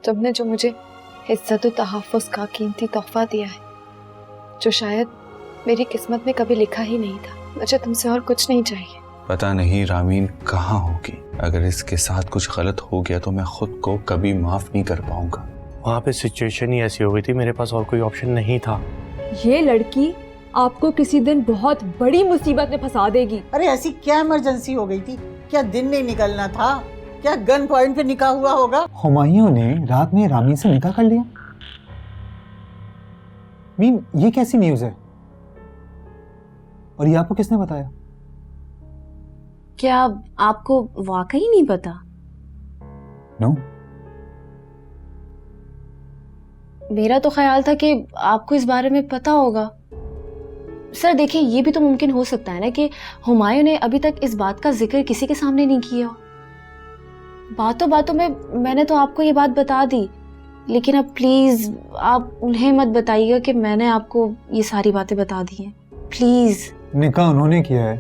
तुमने जो मुझे इज्जत और तहफ़्फ़ुज़ का कीमती तोहफा दिया है, जो शायद मेरी किस्मत में कभी लिखा ही नहीं था। मुझे तुमसे और कुछ नहीं चाहिए। पता नहीं रामीन कहाँ होगी। अगर इसके साथ कुछ गलत हो गया तो मैं खुद को कभी माफ नहीं कर पाऊंगा। वहाँ पे सिचुएशन ही ऐसी हो गई थी, मेरे पास और कोई ऑप्शन नहीं था। ये लड़की आपको किसी दिन बहुत बड़ी मुसीबत में फंसा देगी। अरे ऐसी क्या इमरजेंसी हो गई थी? क्या दिन नहीं निकलना था? क्या गन पॉइंट पे निकाह हुआ होगा? हुमायूं ने रात में रामीन से निकाह कर लिया? मीन ये कैसी न्यूज़ है? और ये आपको किसने बताया? क्या आपको वाकई नहीं पता? नो। मेरा तो ख्याल था कि आपको इस बारे में पता होगा। सर देखिए, ये भी तो मुमकिन हो सकता है ना कि हुमायूं ने अभी तक इस बात का जिक्र किसी के सामने नहीं किया। बातों बातों में मैंने तो आपको ये बात बता दी, लेकिन अब प्लीज आप उन्हें मत बताइएगा कि मैंने आपको ये सारी बातें बता दी हैं, प्लीज। निकाह उन्होंने किया है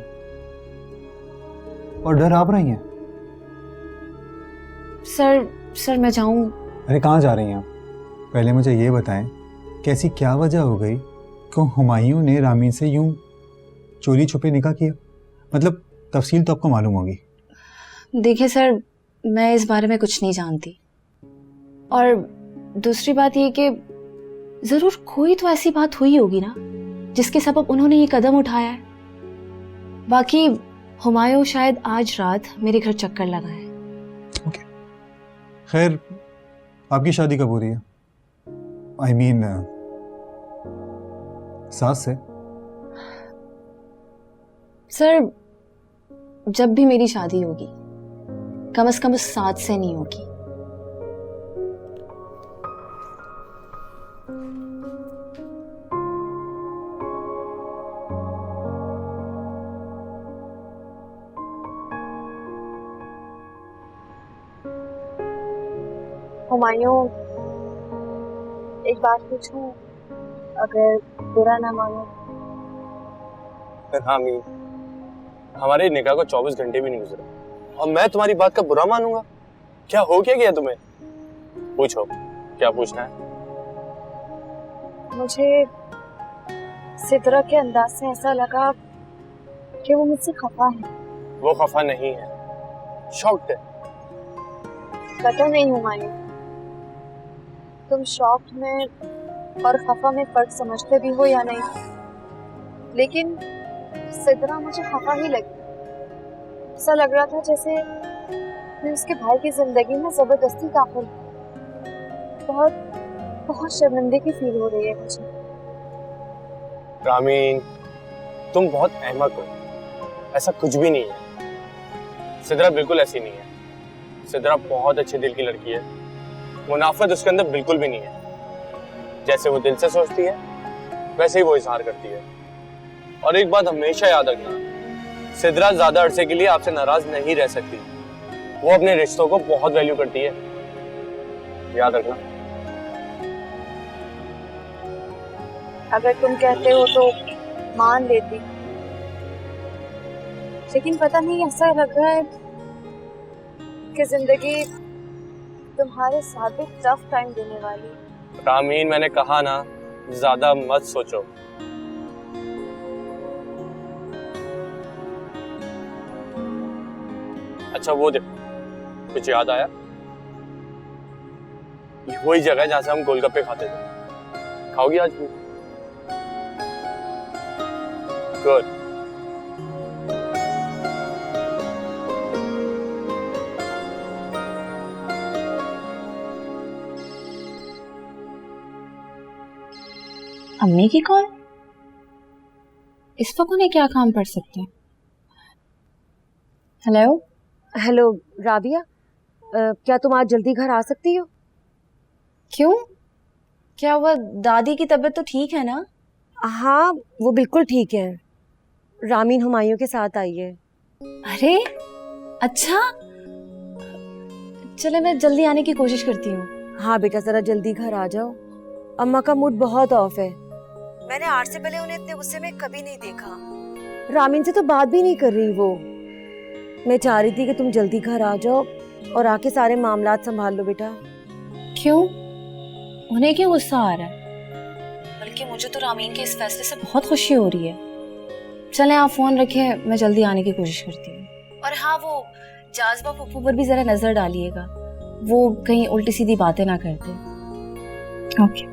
और डर आप रही हैं। सर मैं जाऊं? अरे कहाँ जा रही हैं आप? पहले मुझे ये बताएं, कैसी क्या वजह हो गई क्यों हुमायूं ने रामीन से यूं चोरी छुपे निकाह किया? मतलब तफसील तो आपको मालूम होगी। देखिए सर, मैं इस बारे में कुछ नहीं जानती, और दूसरी बात ये कि जरूर कोई तो ऐसी बात हुई होगी ना जिसके सबब उन्होंने ये कदम उठाया है। बाकी हुमायूं शायद आज रात मेरे घर चक्कर लगाए। ओके, खैर आपकी शादी कब हो रही है? आई मीन सास से? सर जब भी मेरी शादी होगी कम से कम उस साथ से नहीं होगी। हुमायूं, एक बात पूछूं, अगर बुरा ना मानो? रामीन, हमारे निकाह को 24 घंटे भी नहीं गुजरे और मैं तुम्हारी बात का बुरा मानूंगा? क्या हो क्या गया तुम्हें? पूछो, क्या पूछना है? मुझे सिद्रा के अंदाज से ऐसा लगा कि वो मुझसे खफा है। वो खफा नहीं है, शॉक्ड है। पता नहीं हुमायूं, तुम शॉक्ड में और खफा में फर्क समझते भी हो या नहीं, लेकिन सिद्रा मुझे खफा ही लगी। ऐसा लग रहा था जैसे मैं उसके भाई की जिंदगी में जबरदस्ती दाखिल हूं। बहुत बहुत शर्मिंदगी फील हो रही है मुझे। रामीन, तुम बहुत अहमक हो, ऐसा कुछ भी नहीं है। सिद्रा बिल्कुल ऐसी नहीं है। सिद्रा बहुत अच्छे दिल की लड़की है, मुनाफत उसके अंदर बिल्कुल भी नहीं है। जैसे वो दिल से सोचती है वैसे ही वो इजहार करती है। और एक बात हमेशा याद रखना, सिद्रा ज्यादा अरसे के लिए आपसे नाराज नहीं रह सकती। वो अपने रिश्तों को बहुत वैल्यू करती है, याद रखना। अगर तुम कहते हो तो मान लेती, लेकिन पता नहीं ऐसा लग रहा है कि जिंदगी तुम्हारे साथ भी टफ टाइम देने वाली है। रामीन, मैंने कहा ना, ज्यादा मत सोचो। अच्छा वो देखो, कुछ याद आया? ये वही जगह है जहां से हम गोलगप्पे खाते थे। खाओगी आज भी? गुड। अम्मी की कॉल? इस वक्त उन्हें क्या काम पड़ सकते हैं? हेलो हेलो राबिया, क्या तुम आज जल्दी घर आ सकती हो? क्यों, क्या हुआ? दादी की तबीयत तो ठीक है ना? हाँ वो बिल्कुल ठीक है। रामीन हुमायूं के साथ आई है। अरे अच्छा, चले मैं जल्दी आने की कोशिश करती हूँ। हाँ बेटा, जरा जल्दी घर आ जाओ। अम्मा का मूड बहुत ऑफ है। मैंने आज से पहले उन्हें इतने गुस्से में कभी नहीं देखा। रामीन से तो बात भी नहीं कर रही वो। मैं चाह रही थी कि तुम जल्दी घर आ जाओ और आके सारे मामलात संभाल लो बेटा। क्यों? उन्हें क्यों गुस्सा आ रहा है? बल्कि मुझे तो रामीन के इस फैसले से बहुत खुशी हो रही है। चलें आप फोन रखें, मैं जल्दी आने की कोशिश करती हूँ। और हाँ, वो जाज़बा पप्पू पर भी जरा नजर डालिएगा, वो कहीं उल्टी सीधी बातें ना करते। ओके।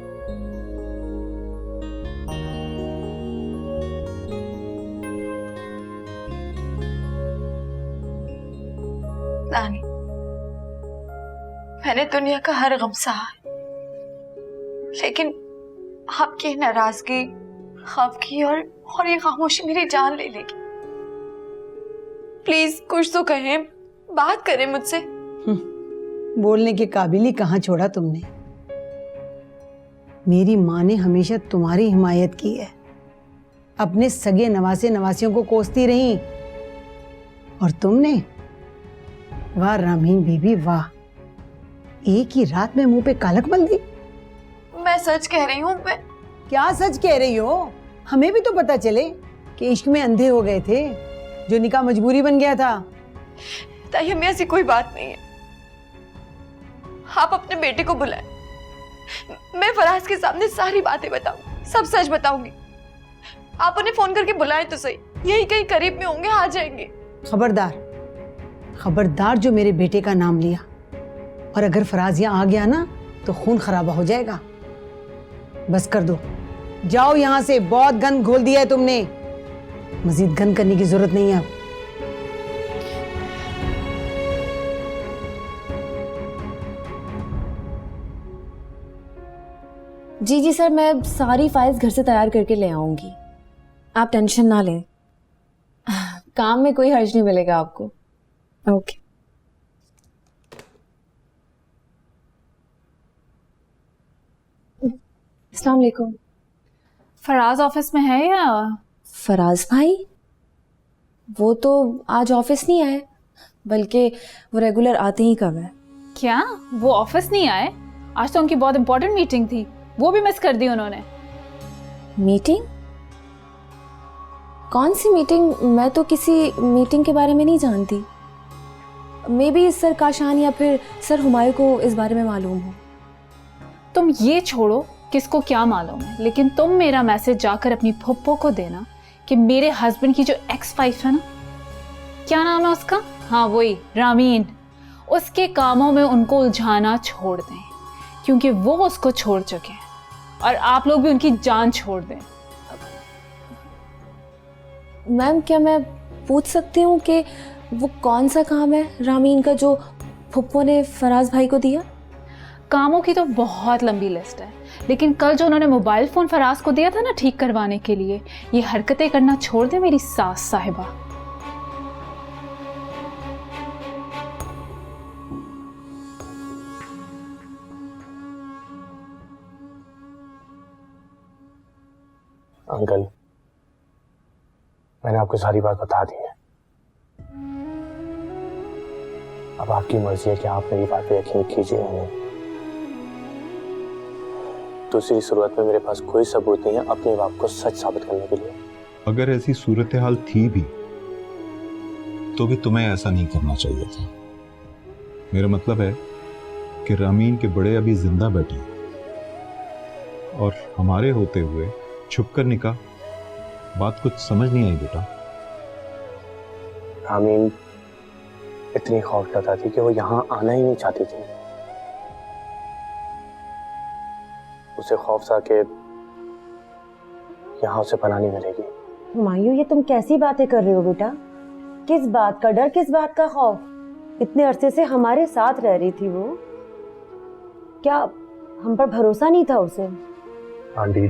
नानी, मैंने दुनिया का हर गम सहा है, लेकिन आपकी नाराजगी, खफगी और ये खामोशी मेरी जान ले लेगी। प्लीज कुछ तो कहें, बात करें मुझसे। बोलने के काबिल ही कहाँ छोड़ा तुमने। मेरी माँ ने हमेशा तुम्हारी हिमायत की है, अपने सगे नवासे नवासियों को कोसती रही, और तुमने, वाह रामीन बीबी वाह, एक ही रात में मुंह पे कालक मल दी। मैं सच कह रही हूँ। मैं क्या सच कह रही हो? हमें भी तो पता चले कि इश्क में अंधे हो गए थे, जो निकाह मजबूरी बन गया था। ताई हमें ऐसी कोई बात नहीं है। आप अपने बेटे को बुलाएं, मैं फराज के सामने सारी बातें बताऊंगी, सब सच बताऊंगी। आप उन्हें फोन करके बुलाएं तो सही, यही कहीं करीब में होंगे, आ जाएंगे। खबरदार, खबरदार जो मेरे बेटे का नाम लिया, और अगर फराज यहाँ आ गया ना तो खून खराबा हो जाएगा। बस कर दो, जाओ यहाँ से, बहुत गन घोल दिया है तुमने, मजीद गन करने की जरूरत नहीं है अब। जी जी सर, मैं सारी फाइल्स घर से तैयार करके ले आऊंगी, आप टेंशन ना लें। काम में कोई हर्ज नहीं मिलेगा आपको। ओके। अस्सलाम वालेकुम। फराज ऑफिस में है या? फराज भाई? वो तो आज ऑफिस नहीं आए, बल्कि वो रेगुलर आते ही कब है। क्या वो ऑफिस नहीं आए? आज तो उनकी बहुत इंपॉर्टेंट मीटिंग थी, वो भी मिस कर दी उन्होंने। मीटिंग? कौन सी मीटिंग? मैं तो किसी मीटिंग के बारे में नहीं जानती। मे बी सर काशान या फिर सर हुमायूं को इस बारे में मालूम हो। तुम ये छोड़ो किसको क्या मालूम है, लेकिन तुम मेरा मैसेज जाकर अपनी फुप्पो को देना कि मेरे हस्बैंड की जो एक्स वाइफ है ना, क्या नाम है उसका, हाँ वही रामीन, उसके कामों में उनको उलझाना छोड़ दें, क्योंकि वो उसको छोड़ चुके हैं, और आप लोग भी उनकी जान छोड़ दें। मैम, क्या मैं पूछ सकती हूँ कि वो कौन सा काम है रामीन का जो फुप्पो ने फराज भाई को दिया? कामों की तो बहुत लंबी लिस्ट है, लेकिन कल जो उन्होंने मोबाइल फोन फराज को दिया था ना ठीक करवाने के लिए, ये हरकतें करना छोड़ दे मेरी सास साहिबा। अंकल, मैंने आपको सारी बात बता दी है। अब आपकी मर्जी है कि आप मेरी बात पे यकीन कीजिए या नहीं। दूसरी सूरत में मेरे पास कोई सबूत नहीं है अपने बाप को सच साबित करने के लिए। अगर ऐसी सूरत हाल थी भी तो भी तुम्हें ऐसा नहीं करना चाहिए था। मेरा मतलब है कि रामीन के बड़े अभी जिंदा बैठे हैं और हमारे होते हुए छुपकर निकाह, बात कुछ समझ नहीं आई बेटा। रामीन इतनी खौफजदा थी कि वो यहाँ आना ही नहीं चाहती थी। उसे खौफ था कि यहाँ उसे पनाह नहीं मिलेगी। हुमायूं, ये तुम कैसी बातें कर रहे हो बेटा? किस बात का डर, किस बात का खौफ? इतने अरसे से हमारे साथ रह रही थी वो, क्या हम पर भरोसा नहीं था उसे? आंटी,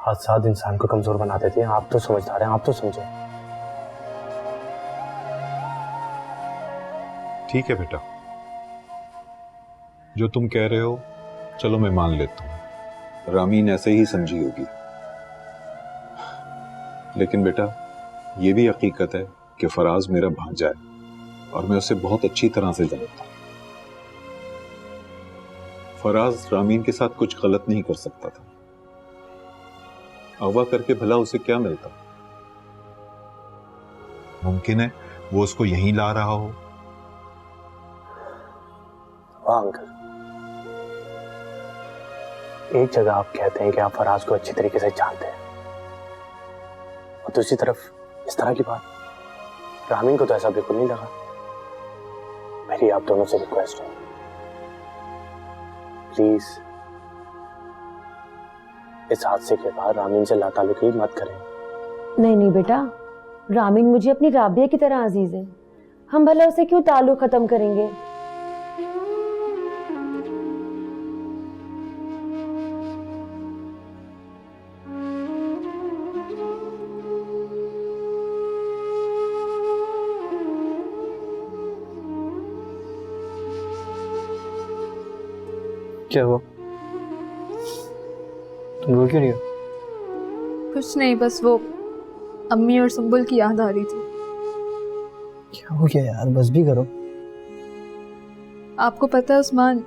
हादसात इंसान को कमजोर बना देते हैं। आप तो समझदार हैं, आप तो समझे। ठीक है बेटा, जो तुम कह रहे हो चलो मैं मान लेता हूं, रामीन ऐसे ही समझी होगी। लेकिन बेटा, ये भी हकीकत है कि फराज मेरा भांजा है और मैं उसे बहुत अच्छी तरह से जानता हूं। फराज रामीन के साथ कुछ गलत नहीं कर सकता था। अगवा करके भला उसे क्या मिलता? मुमकिन है वो उसको यहीं ला रहा हो। वाह अंकल, एक जगह आप कहते हैं कि आप फराज को अच्छी तरीके से जानते हैं, और दूसरी तरफ इस तरह की बात। रामीन को तो ऐसा बिल्कुल नहीं लगा। मेरी आप दोनों से रिक्वेस्ट है, प्लीज इस हादसे के बाद रामीन से लाताल्लुकी मत करें। नहीं नहीं बेटा, रामीन मुझे अपनी राबिया की तरह अजीज है, हम भला उसे क्यों ताल्लुक खत्म करेंगे। क्या हुआ? तुम रो क्यों नहीं हो? कुछ नहीं, बस वो अम्मी और सुंबुल की याद आ रही थी। क्या हो गया यार, बस भी करो। आपको पता है उस्मान,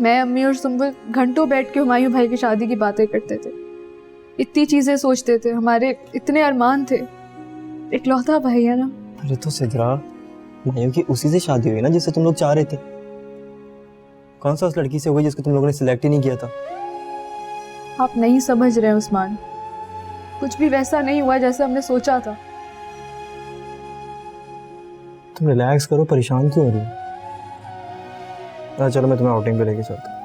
मैं, अम्मी और सुंबुल घंटों बैठ के हुमायूं भाई की शादी की बातें करते थे। इतनी चीजें सोचते थे, हमारे इतने अरमान थे। इकलौता भाई है ना। अरे तो सिद्रा, हुमायूं की उसी से शादी हुई ना जिससे तुम लोग चाह रहे थे। कौन सा उस लड़की से हो गई जिसको तुम लोगों ने सिलेक्ट ही नहीं किया था? आप नहीं समझ रहे उस्मान, कुछ भी वैसा नहीं हुआ जैसा हमने सोचा था। तुम रिलैक्स करो, परेशान क्यों हो रही हो? चलो मैं तुम्हें आउटिंग पे लेके चलता हूँ।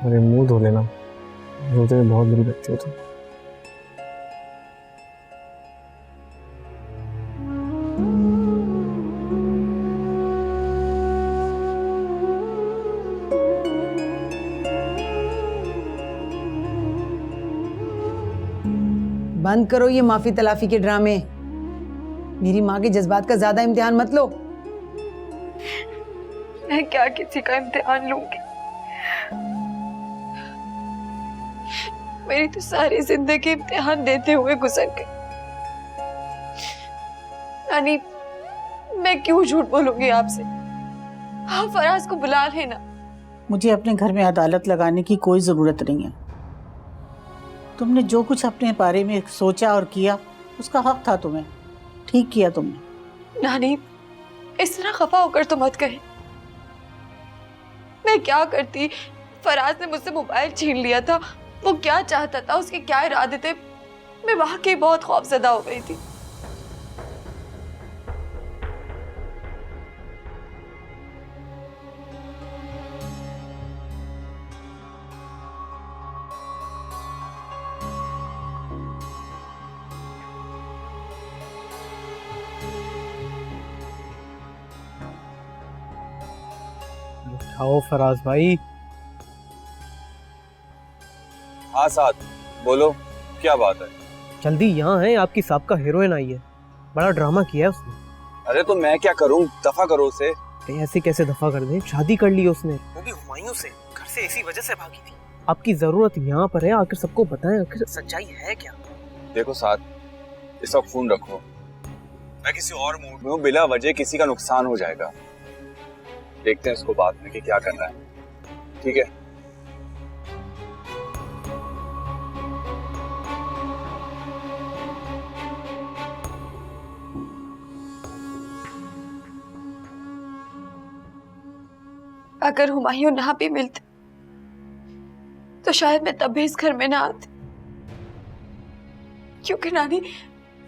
अरे मुंह धो लेना, रोते हुए बहुत बुरी लगती हो तुम। बंद करो ये माफी तलाफी के ड्रामे। मेरी माँ के जज्बात का ज्यादा इम्तिहान मत लो। मैं क्या किसी का इम्तिहान लूंगी? मेरी तो सारी जिंदगी इम्तिहान देते हुए गुजर गई। नानी, मैं क्यों झूठ बोलूंगी आपसे? आप फराज को बुला लेना। मुझे अपने घर में अदालत लगाने की कोई जरूरत नहीं है। तुमने जो कुछ अपने बारे में सोचा और किया, उसका हक था तुम्हें। ठीक किया तुमने। नानी, इस तरह खफा होकर तो मत कहे। मैं क्या करती? फराज ने मुझसे मोबाइल छीन लिया था। वो क्या चाहता था, उसके क्या इरादे थे, मैं वाकई बहुत खौफजदा हो गई थी। आओ फराज भाई। हाँ साथ, बोलो क्या बात है? जल्दी यहाँ है, आपकी साहब हीरोइन आई है। बड़ा ड्रामा किया है उसने। अरे तो मैं क्या करूं, दफा करो उसे। ऐसे कैसे दफा कर दे? शादी कर ली उसने, वो भी हुमायूं से। घर से इसी वजह से भागी थी। आपकी जरूरत यहाँ पर है, आखिर सबको बताएं आखिर सच्चाई है क्या। देखो साथ, इस वक्त फोन रखो, मैं किसी और मूड में हूँ, बिला वजह किसी का नुकसान हो जाएगा। देखते हैं इसको बाद में कि क्या करना है, ठीक है? अगर हुमायूं ना भी मिलते तो शायद मैं तब भी इस घर में ना आती, क्योंकि नानी,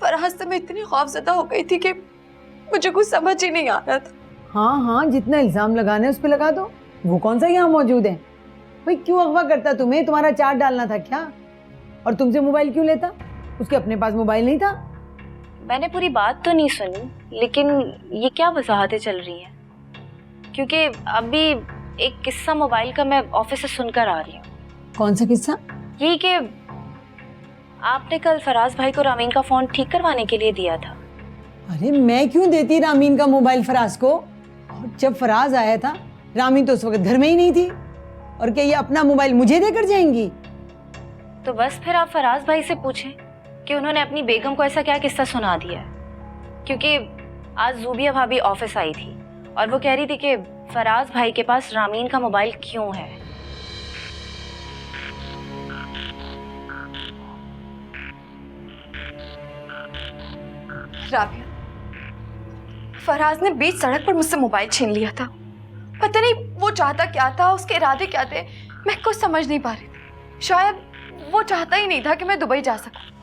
फराज से मैं इतनी खौफजदा हो गई थी कि मुझे कुछ समझ ही नहीं आ रहा था। हाँ हाँ, जितना इल्जाम लगाना है उस पे लगा दो। वो कौन सा यहाँ मौजूद है? भाई क्यों अगवा करता? तुम्हें तुम्हारा चार्ट डालना था क्या? और तुमसे मोबाइल क्यों लेता? उसके अपने पास मोबाइल नहीं था। मैंने पूरी बात तो नहीं सुनी, लेकिन ये क्या वजाहतें चल रही हैं? क्योंकि अभी एक किस्सा मोबाइल का मैं ऑफिस से सुनकर आ रही हूँ। कौन सा किस्सा? यही कि आपने कल फराज भाई को रामीन का फोन ठीक करवाने के लिए दिया था। अरे मैं क्यों देती रामीन का मोबाइल फराज को? और जब फराज आया था, रामीन तो उस वक्त घर में ही नहीं थी। और क्या ये अपना मोबाइल मुझे देकर जाएंगी? तो बस फिर आप फराज भाई से पूछें कि उन्होंने अपनी बेगम को ऐसा क्या किस्सा सुना दिया है। क्योंकि आज जूबिया भाभी ऑफिस आई थी और वो कह रही थी कि फराज भाई के पास रामीन का मोबाइल क्यों है। राबिया, फराज ने बीच सड़क पर मुझसे मोबाइल छीन लिया था। पता नहीं वो चाहता क्या था, उसके इरादे क्या थे। मैं कुछ समझ नहीं पा रही थी। शायद वो चाहता ही नहीं था कि मैं दुबई जा सकूं।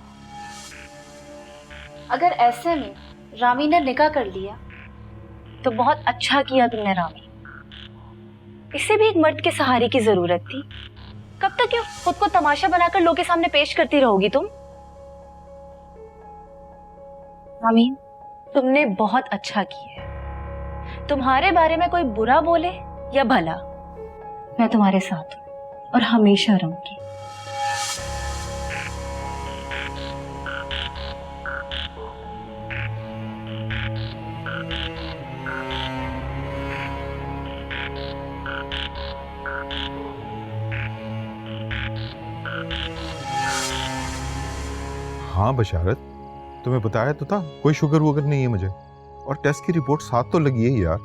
अगर ऐसे में रामी ने निकाह कर लिया तो बहुत अच्छा किया तुमने रामी। इसे भी एक मर्द के सहारे की जरूरत थी। कब तक ये खुद को तमाशा बनाकर लोगों के सामने पेश करती रहोगी तुम? रामी, तुमने बहुत अच्छा किया है। तुम्हारे बारे में कोई बुरा बोले या भला, मैं तुम्हारे साथ हूं और हमेशा रहूंगी। हाँ बशारत, तुम्हें बताया तो था कोई शुगर वुगर नहीं है मुझे, और टेस्ट की रिपोर्ट साथ तो लगी है यार।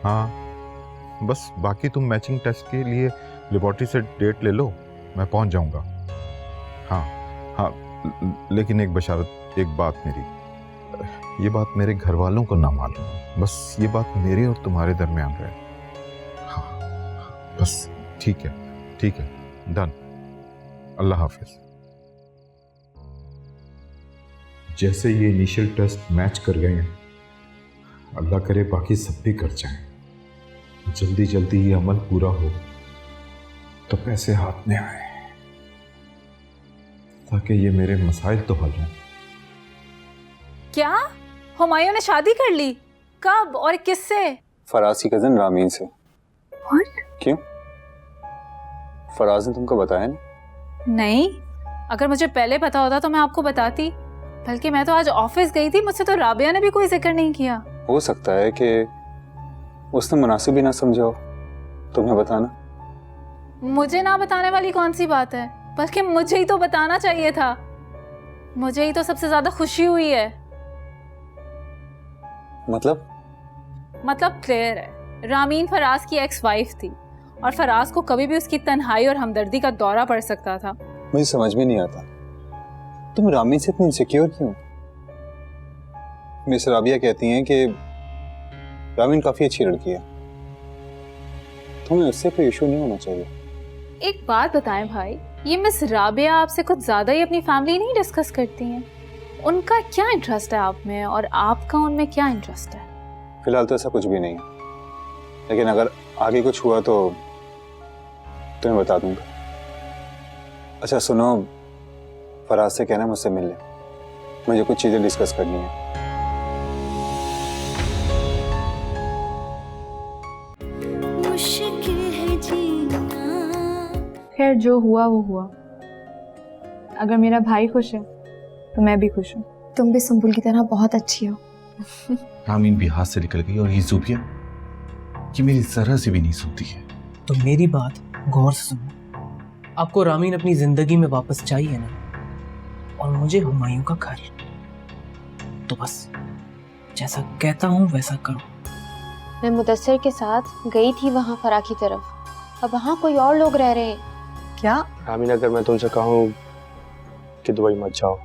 हाँ बस बाकी तुम मैचिंग टेस्ट के लिए लेबोरेटरी से डेट ले लो, मैं पहुंच जाऊंगा। हाँ हाँ, लेकिन एक बशारत, एक बात मेरी, ये बात मेरे घर वालों को ना मालूम, बस ये बात मेरे और तुम्हारे दरमियान रहे। हाँ बस ठीक है, डन। अल्लाह हाफिज। जैसे ये इनिशियल टेस्ट मैच कर गए हैं, अल्लाह करे बाकी सब भी कर जाएं। जल्दी जल्दी ये अमल पूरा हो तो पैसे हाथ में आए, ताकि ये मेरे मसाइल तो हल हों। क्या हुमायूं ने शादी कर ली? कब और किससे? फराज की कजन रामीन से। What? क्यों? फराज ने तुमको बताया नहीं, अगर मुझे पहले पता होता तो मैं आपको बताती। बल्कि मैं तो आज ऑफिस गई थी, मुझसे तो राबिया ने भी कोई जिक्र नहीं किया। हो सकता है कि उसने मुनासिब ही ना समझा हो तुम्हें बताना। मुझे ना बताने वाली कौन सी बात है, बल्कि मुझे ही तो बताना चाहिए था। मुझे ही तो सबसे ज्यादा खुशी हुई है। मतलब क्लियर है, रामीन फराज की एक्स वाइफ थी और फराज को कभी भी उसकी तन्हाई और हमदर्दी का दौरा पड़ सकता था। मुझे समझ में नहीं आता तुम रामीन से इतनी इनसिक्योर क्यों? मिस राबिया कहती हैं कि रामीन काफी अच्छी लड़की है, तुम्हें उससे कोई इशू नहीं होना चाहिए। एक बात बताएं भाई, ये मिस राबिया आपसे कुछ ज्यादा ही अपनी फैमिली नहीं डिस्कस करती हैं? उनका क्या इंटरेस्ट है आप में और आपका उनमें क्या इंटरेस्ट है? फिलहाल तो ऐसा कुछ भी नहीं है, लेकिन अगर आगे कुछ हुआ तो तुम्हें बता दूंगा। अच्छा सुनो, फराज से कहना मुझसे मिल ले, मुझे कुछ चीजें डिस्कस करनी है। खैर जो हुआ वो हुआ। अगर मेरा भाई खुश है तो मैं भी खुश हूँ। तुम भी सुंबुल की तरह बहुत अच्छी हो। रामीन भी हाथ से निकल गई और ये ज़ुबिया, ये मेरी जरा से भी नहीं सुनती है। तो मेरी बात गौर से सुनो, आपको रामीन अपनी जिंदगी में वापस चाहिए ना, और मुझे हुमायूं का घर, तो बस जैसा कहता हूँ वैसा करो। मैं मुदस्सिर के साथ गई थी वहाँ फरा की तरफ, अब वहाँ कोई और लोग रह रहे हैं। क्या? रामीन, अगर मैं तुमसे कहूँ कि दुबई मत जाओ